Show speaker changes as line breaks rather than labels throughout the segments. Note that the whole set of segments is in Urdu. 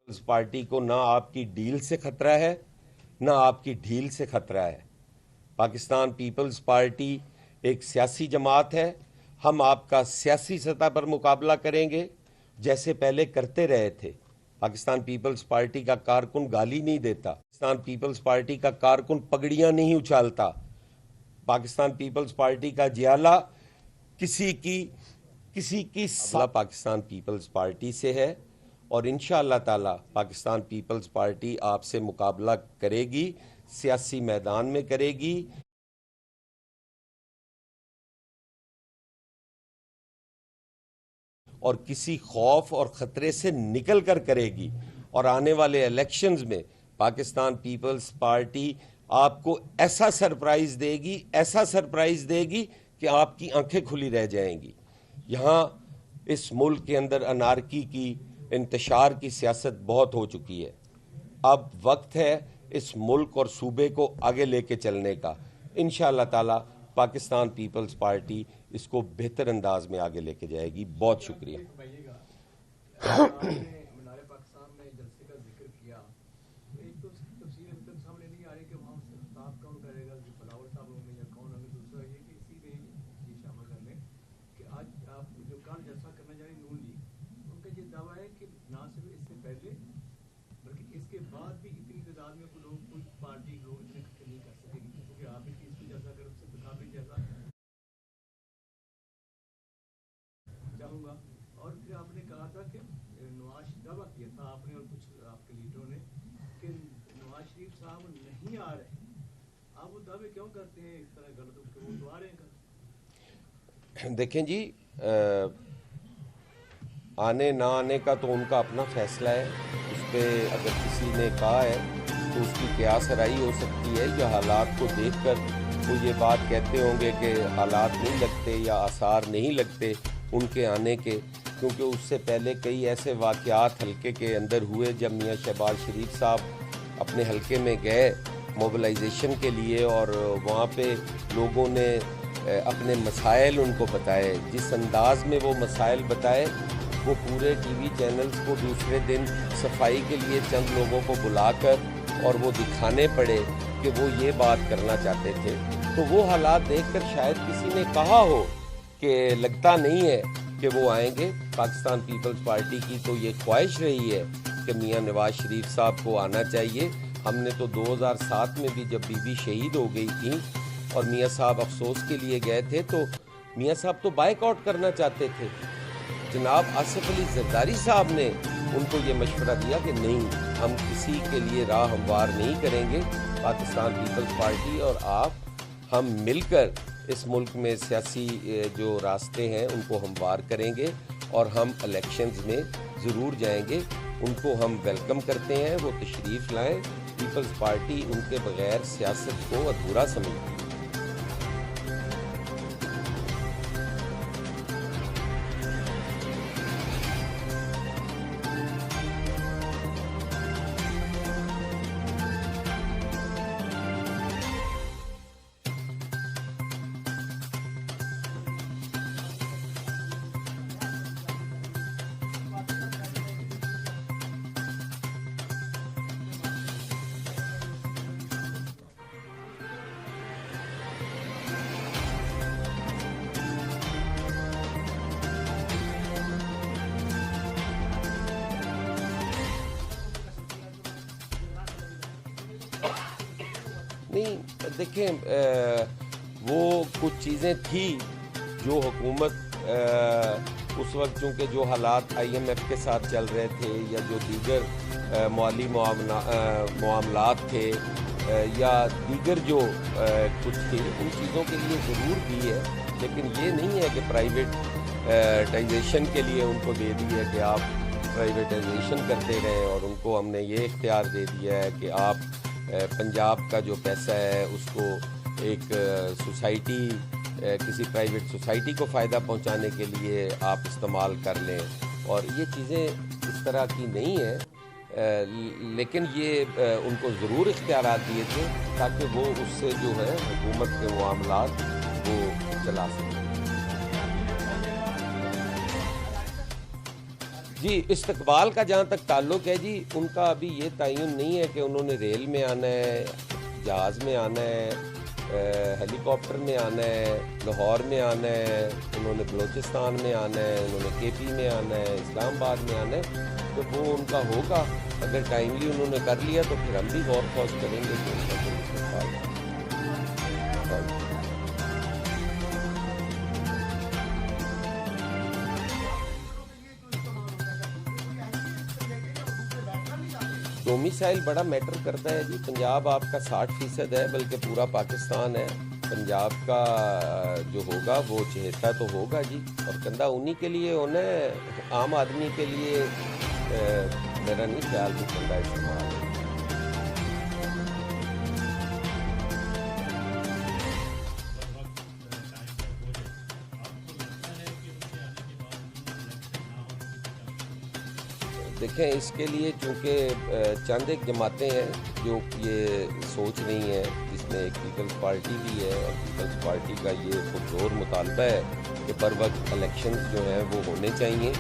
پیپلز پارٹی کو نہ آپ کی ڈیل سے خطرہ ہے نہ آپ کی ڈھیل سے خطرہ ہے۔ پاکستان پیپلز پارٹی ایک سیاسی جماعت ہے۔ ہم آپ کا سیاسی سطح پر مقابلہ کریں گے جیسے پہلے کرتے رہے تھے۔ پاکستان پیپلز پارٹی کا کارکن گالی نہیں دیتا، پاکستان پیپلز پارٹی کا کارکن پگڑیاں نہیں اچھالتا، پاکستان پیپلز پارٹی کا جیالہ کسی کی صلاح پاکستان پیپلز پارٹی سے ہے، اور انشاءاللہ تعالی پاکستان پیپلز پارٹی آپ سے مقابلہ کرے گی، سیاسی میدان میں کرے گی۔ اور کسی خوف اور خطرے سے نکل کر کرے گی، اور آنے والے الیکشنز میں پاکستان پیپلز پارٹی آپ کو ایسا سرپرائز دے گی کہ آپ کی آنکھیں کھلی رہ جائیں گی۔ یہاں اس ملک کے اندر انارکی کی انتشار کی سیاست بہت ہو چکی ہے۔ اب وقت ہے اس ملک اور صوبے کو آگے لے کے چلنے کا۔ انشاءاللہ تعالی پاکستان پیپلز پارٹی اس کو بہتر انداز میں آگے لے کے جائے گی۔ بہت شکریہ۔
منارے پاکستان میں جلسے کا ذکر کیا، ایک تو اس کی تفصیل ابھی تک سامنے نہیں آ رہی کہ وہاں سے خطاب کون کرے گا، بلاول صاحب ہوں گے یا کون ہوں گے۔ دوسرا یہ کہ اسی میں یہ شامل کر لیں کہ آج آپ جو کل جلسہ کرنا جا رہی نون لیگ، ان کا یہ دعویٰ ہے کہ نہ صرف اس سے پہلے بلکہ اس کے بعد بھی اتنی تعداد میں کوئی پارٹی لوگ اتنے اکٹھے نہیں کر سکے گی، کیونکہ آپ بھی تیسری جلسہ کر سے کافی جیسا چاہوں گا۔ اور پھر آپ نے کہا تھا کہ نواز دعویٰ کیا تھا آپ نے اور کچھ آپ کے لیڈروں نے کہ نواز شریف صاحب نہیں آ رہے۔ آپ وہ دعوے کیوں کرتے ہیں اس طرح غلط، کہ وہ تو آ رہے ہیں؟
دیکھیں جی، آنے نہ آنے کا تو ان کا اپنا فیصلہ ہے۔ اس پہ اگر کسی نے کہا ہے تو اس کی قیاس آرائی ہو سکتی ہے، یا حالات کو دیکھ کر وہ یہ بات کہتے ہوں گے کہ حالات نہیں لگتے یا آثار نہیں لگتے ان کے آنے کے، کیونکہ اس سے پہلے کئی ایسے واقعات حلقے کے اندر ہوئے جب میاں شہباز شریف صاحب اپنے حلقے میں گئے موبلائزیشن کے لیے، اور وہاں پہ لوگوں نے اپنے مسائل ان کو بتائے۔ جس انداز میں وہ مسائل بتائے، وہ پورے ٹی وی چینلز کو دوسرے دن صفائی کے لیے چند لوگوں کو بلا کر اور وہ دکھانے پڑے کہ وہ یہ بات کرنا چاہتے تھے۔ تو وہ حالات دیکھ کر شاید کسی نے کہا ہو کہ لگتا نہیں ہے کہ وہ آئیں گے۔ پاکستان پیپلز پارٹی کی تو یہ خواہش رہی ہے کہ میاں نواز شریف صاحب کو آنا چاہیے۔ ہم نے تو 2007 میں بھی جب بی بی شہید ہو گئی تھیں اور میاں صاحب افسوس کے لیے گئے تھے، تو میاں صاحب تو بائیک آؤٹ کرنا چاہتے تھے۔ جناب آصف علی زرداری صاحب نے ان کو یہ مشورہ دیا کہ نہیں، ہم کسی کے لیے راہ ہموار نہیں کریں گے۔ پاکستان پیپلز پارٹی اور آپ، ہم مل کر اس ملک میں سیاسی جو راستے ہیں ان کو ہموار کریں گے، اور ہم الیکشنز میں ضرور جائیں گے۔ ان کو ہم ویلکم کرتے ہیں، وہ تشریف لائیں۔ پیپلز پارٹی ان کے بغیر سیاست کو ادھورا سمجھتی ہے۔ نہیں دیکھیں، وہ کچھ چیزیں تھیں جو حکومت اس وقت، چونکہ جو حالات آئی ایم ایف کے ساتھ چل رہے تھے یا جو دیگر مالی معاملات تھے یا دیگر جو کچھ تھے، ان چیزوں کے لیے ضرور دی ہے، لیکن یہ نہیں ہے کہ پرائیویٹائزیشن کے لیے ان کو دے دی ہے کہ آپ پرائیویٹائزیشن کرتے رہیں، اور ان کو ہم نے یہ اختیار دے دیا ہے کہ آپ پنجاب کا جو پیسہ ہے اس کو ایک سوسائٹی، کسی پرائیویٹ سوسائٹی کو فائدہ پہنچانے کے لیے آپ استعمال کر لیں، اور یہ چیزیں اس طرح کی نہیں ہیں، لیکن یہ ان کو ضرور اختیارات دیے تھے تاکہ وہ اس سے جو ہے حکومت کے معاملات وہ چلا سکیں۔ جی استقبال کا جہاں تک تعلق ہے جی ان کا ابھی یہ تعین نہیں ہے کہ انہوں نے ریل میں آنا ہے، جہاز میں آنا ہے، ہیلی کاپٹر میں آنا ہے، لاہور میں آنا ہے، انہوں نے بلوچستان میں آنا ہے، انہوں نے کے پی میں آنا ہے، اسلام آباد میں آنا ہے، تو وہ ان کا ہوگا. اگر ٹائملی انہوں نے کر لیا تو پھر ہم بھی غور خوض کریں گے کہ ان کا کوئی استقبال ہے. ڈومیسائل بڑا میٹر کرتا ہے جی. پنجاب آپ کا 60% ہے، بلکہ پورا پاکستان ہے. پنجاب کا جو ہوگا وہ چہیتا تو ہوگا جی، اور کندھا انہی کے لیے ہونا ہے. عام آدمی کے لیے میرا نہیں خیال کہ کندھا استعمال ہے. دیکھیں اس کے لیے چونکہ چند ایک جماعتیں ہیں جو یہ سوچ رہی ہیں، جس میں ایک پیپلز پارٹی بھی ہے، اور پیپلز پارٹی کا یہ پرزور مطالبہ ہے کہ بر وقت الیکشنز جو ہیں وہ ہونے چاہیے.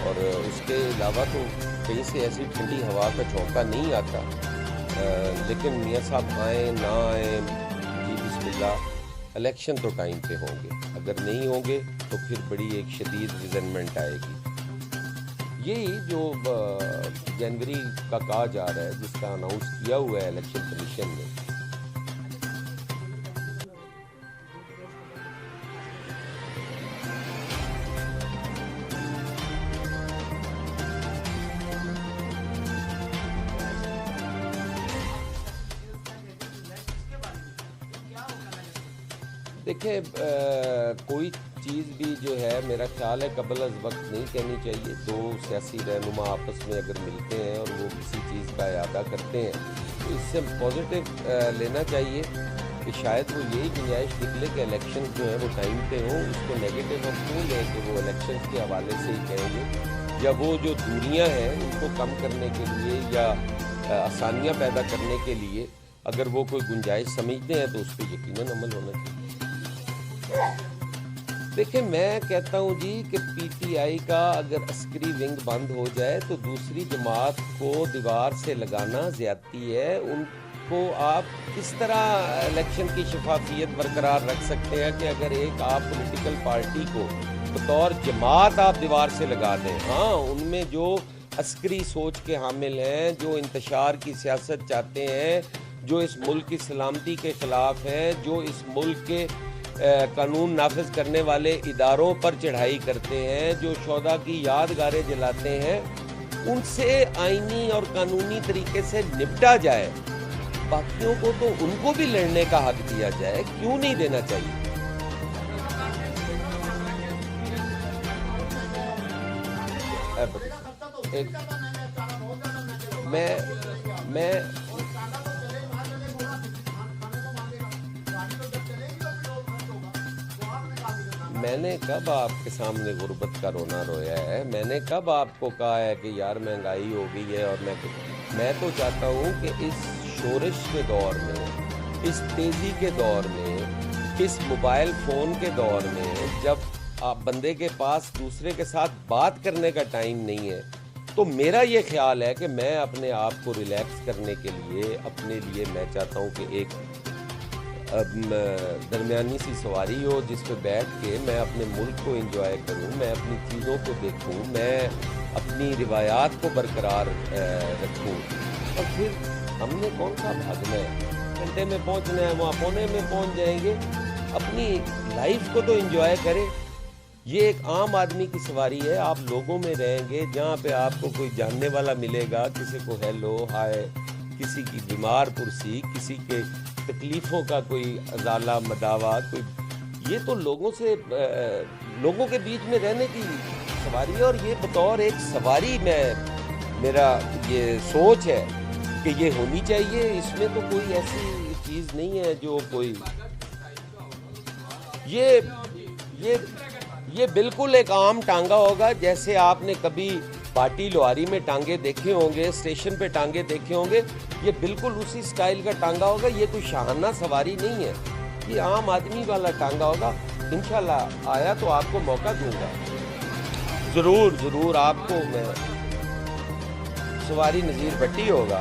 اور اس کے علاوہ تو کہیں سے ایسی ٹھنڈی ہوا کا جھونکا نہیں آتا. لیکن میاں صاحب آئیں نہ آئیں جی بسم اللہ، الیکشن تو ٹائم پہ ہوں گے. اگر نہیں ہوں گے تو پھر بڑی ایک شدید ریزنمنٹ آئے گی. یہی جو جنوری کا کہا جا رہا ہے، جس کا اناؤنس کیا ہوا ہے الیکشن کمیشن نے، دیکھیں کوئی چیز بھی جو ہے میرا خیال ہے قبل از وقت نہیں کہنی چاہیے. دو سیاسی رہنما آپس میں اگر ملتے ہیں اور وہ کسی چیز کا اعادہ کرتے ہیں تو اس سے پازیٹیو لینا چاہیے کہ شاید وہ یہی گنجائش نکلے کہ الیکشن جو ہیں وہ ٹائم پہ ہوں. اس کو نیگیٹو ہم کیوں لیں کہ وہ الیکشن کے حوالے سے ہی کہیں گے، یا وہ جو دوریاں ہیں ان کو کم کرنے کے لیے یا آسانیاں پیدا کرنے کے لیے اگر وہ کوئی گنجائش سمجھتے ہیں تو اس پہ یقیناً عمل ہونا چاہیے. دیکھیں میں کہتا ہوں جی کہ پی ٹی آئی کا اگر عسکری ونگ بند ہو جائے تو دوسری جماعت کو دیوار سے لگانا زیادتی ہے. ان کو آپ کس طرح الیکشن کی شفافیت برقرار رکھ سکتے ہیں کہ اگر ایک آپ پولیٹیکل پارٹی کو بطور جماعت آپ دیوار سے لگا دیں؟ ہاں ان میں جو عسکری سوچ کے حامل ہیں، جو انتشار کی سیاست چاہتے ہیں، جو اس ملک کی سلامتی کے خلاف ہیں، جو اس ملک کے قانون نافذ کرنے والے اداروں پر چڑھائی کرتے ہیں، جو شہداء کی یادگاریں جلاتے ہیں، ان سے آئینی اور قانونی طریقے سے نپٹا جائے. باقیوں کو تو ان کو بھی لڑنے کا حق دیا جائے، کیوں نہیں دینا چاہیے؟ میں نے کب آپ کے سامنے غربت کا رونا رویا ہے؟ میں نے کب آپ کو کہا ہے کہ یار مہنگائی ہو گئی ہے؟ اور میں تو چاہتا ہوں کہ اس شورش کے دور میں، اس تیزی کے دور میں، اس موبائل فون کے دور میں، جب آپ بندے کے پاس دوسرے کے ساتھ بات کرنے کا ٹائم نہیں ہے، تو میرا یہ خیال ہے کہ میں اپنے آپ کو ریلیکس کرنے کے لیے اپنے لیے میں چاہتا ہوں کہ ایک درمیانی سی سواری ہو جس پہ بیٹھ کے میں اپنے ملک کو انجوائے کروں، میں اپنی چیزوں کو دیکھوں، میں اپنی روایات کو برقرار رکھوں. اور پھر ہم نے کون سا بھاگنا ہے؟ گھنٹے میں پہنچنا ہے، وہاں پونے میں پہنچ جائیں گے. اپنی لائف کو تو انجوائے کریں. یہ ایک عام آدمی کی سواری ہے. آپ لوگوں میں رہیں گے، جہاں پہ آپ کو کوئی جاننے والا ملے گا، کسی کو ہیلو ہائے، کسی کی بیمار پرسی، کسی کے تکلیفوں کا کوئی ازالہ مداوا، کوئی یہ تو لوگوں کے بیچ میں رہنے کی سواری ہے. اور یہ بطور ایک سواری میرا یہ سوچ ہے کہ یہ ہونی چاہیے. اس میں تو کوئی ایسی چیز نہیں ہے جو کوئی یہ بالکل ایک عام ٹانگا ہوگا. جیسے آپ نے کبھی پارٹی لوہاری میں ٹانگے دیکھے ہوں گے، اسٹیشن پہ ٹانگے دیکھے ہوں گے، یہ بالکل اسی سٹائل کا ٹانگا ہوگا. یہ کوئی شاہانہ سواری نہیں ہے، یہ عام آدمی والا ٹانگا ہوگا. انشاءاللہ آیا تو آپ کو موقع دوں گا. ضرور آپ کو میں سواری نذیر بھٹی ہوگا.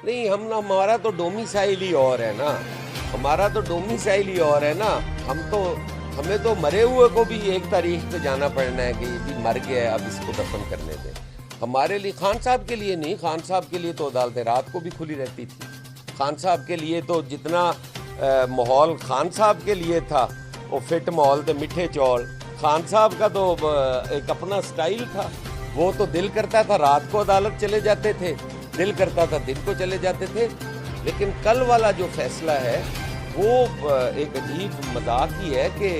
نہیں ہمارا تو ڈومیسائل ہی اور ہے نا, ہمیں تو مرے ہوئے کو بھی ایک تاریخ پہ جانا پڑنا ہے کہ یہ بھی مر گیا ہے, اب اس کو دفن کرنے دیں. ہمارے لیے خان صاحب کے لیے نہیں, خان صاحب کے لیے تو عدالتیں رات کو بھی کھلی رہتی تھی. خان صاحب کے لیے تو جتنا ماحول خان صاحب کے لیے تھا وہ فٹ ماحول تھے, میٹھے چول. خان صاحب کا تو ایک اپنا سٹائل تھا, وہ تو دل کرتا تھا رات کو عدالت چلے جاتے تھے, دل کرتا تھا دن کو چلے جاتے تھے. لیکن کل والا جو فیصلہ ہے وہ ایک عجیب مذاق ہی ہے کہ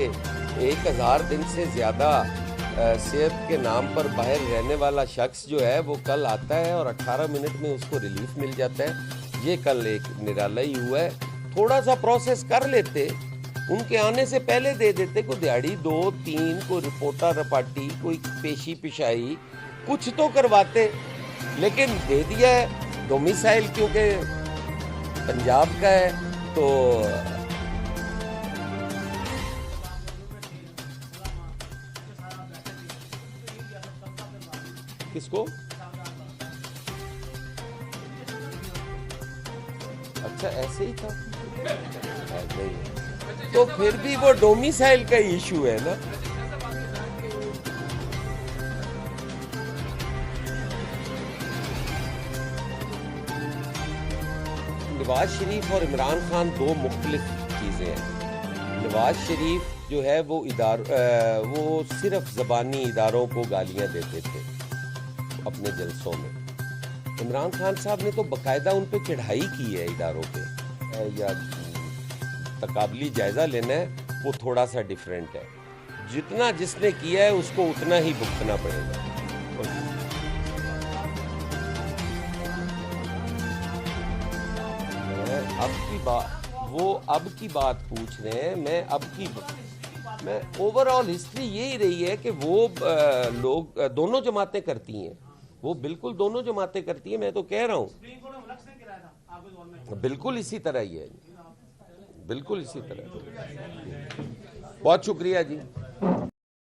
1000 دن سے زیادہ صحت کے نام پر باہر رہنے والا شخص جو ہے وہ کل آتا ہے اور 18 منٹ میں اس کو ریلیف مل جاتا ہے. یہ کل ایک نرالا ہی ہوا ہے. تھوڑا سا پروسیس کر لیتے, ان کے آنے سے پہلے دے دیتے, کوئی دیہڑی 2-3 کوئی رپورٹا رپاٹی, کوئی پیشی پشائی کچھ تو کرواتے. لیکن دے دیا ہے ڈومیسائل کیونکہ پنجاب کا ہے تو کس کو اچھا ایسے ہی تھا تو پھر بھی وہ ڈومیسائل کا ایشو ہے نا. نواز شریف اور عمران خان دو مختلف چیزیں ہیں. نواز شریف جو ہے وہ صرف زبانی اداروں کو گالیاں دیتے تھے اپنے جلسوں میں. عمران خان صاحب نے تو باقاعدہ ان پہ چڑھائی کی ہے اداروں پہ, یا تقابلی جائزہ لینا ہے وہ تھوڑا سا ڈیفرنٹ ہے. جتنا جس نے کیا ہے اس کو اتنا ہی بھگتنا پڑے گا. اب کی بات پوچھ رہے ہیں, میں اوور آل ہسٹری یہی رہی ہے کہ وہ لوگ دونوں جماعتیں کرتی ہیں, وہ بالکل دونوں جماعتیں کرتی ہیں. میں تو کہہ رہا ہوں بالکل اسی طرح ہی ہے, بالکل اسی طرح. بہت شکریہ جی.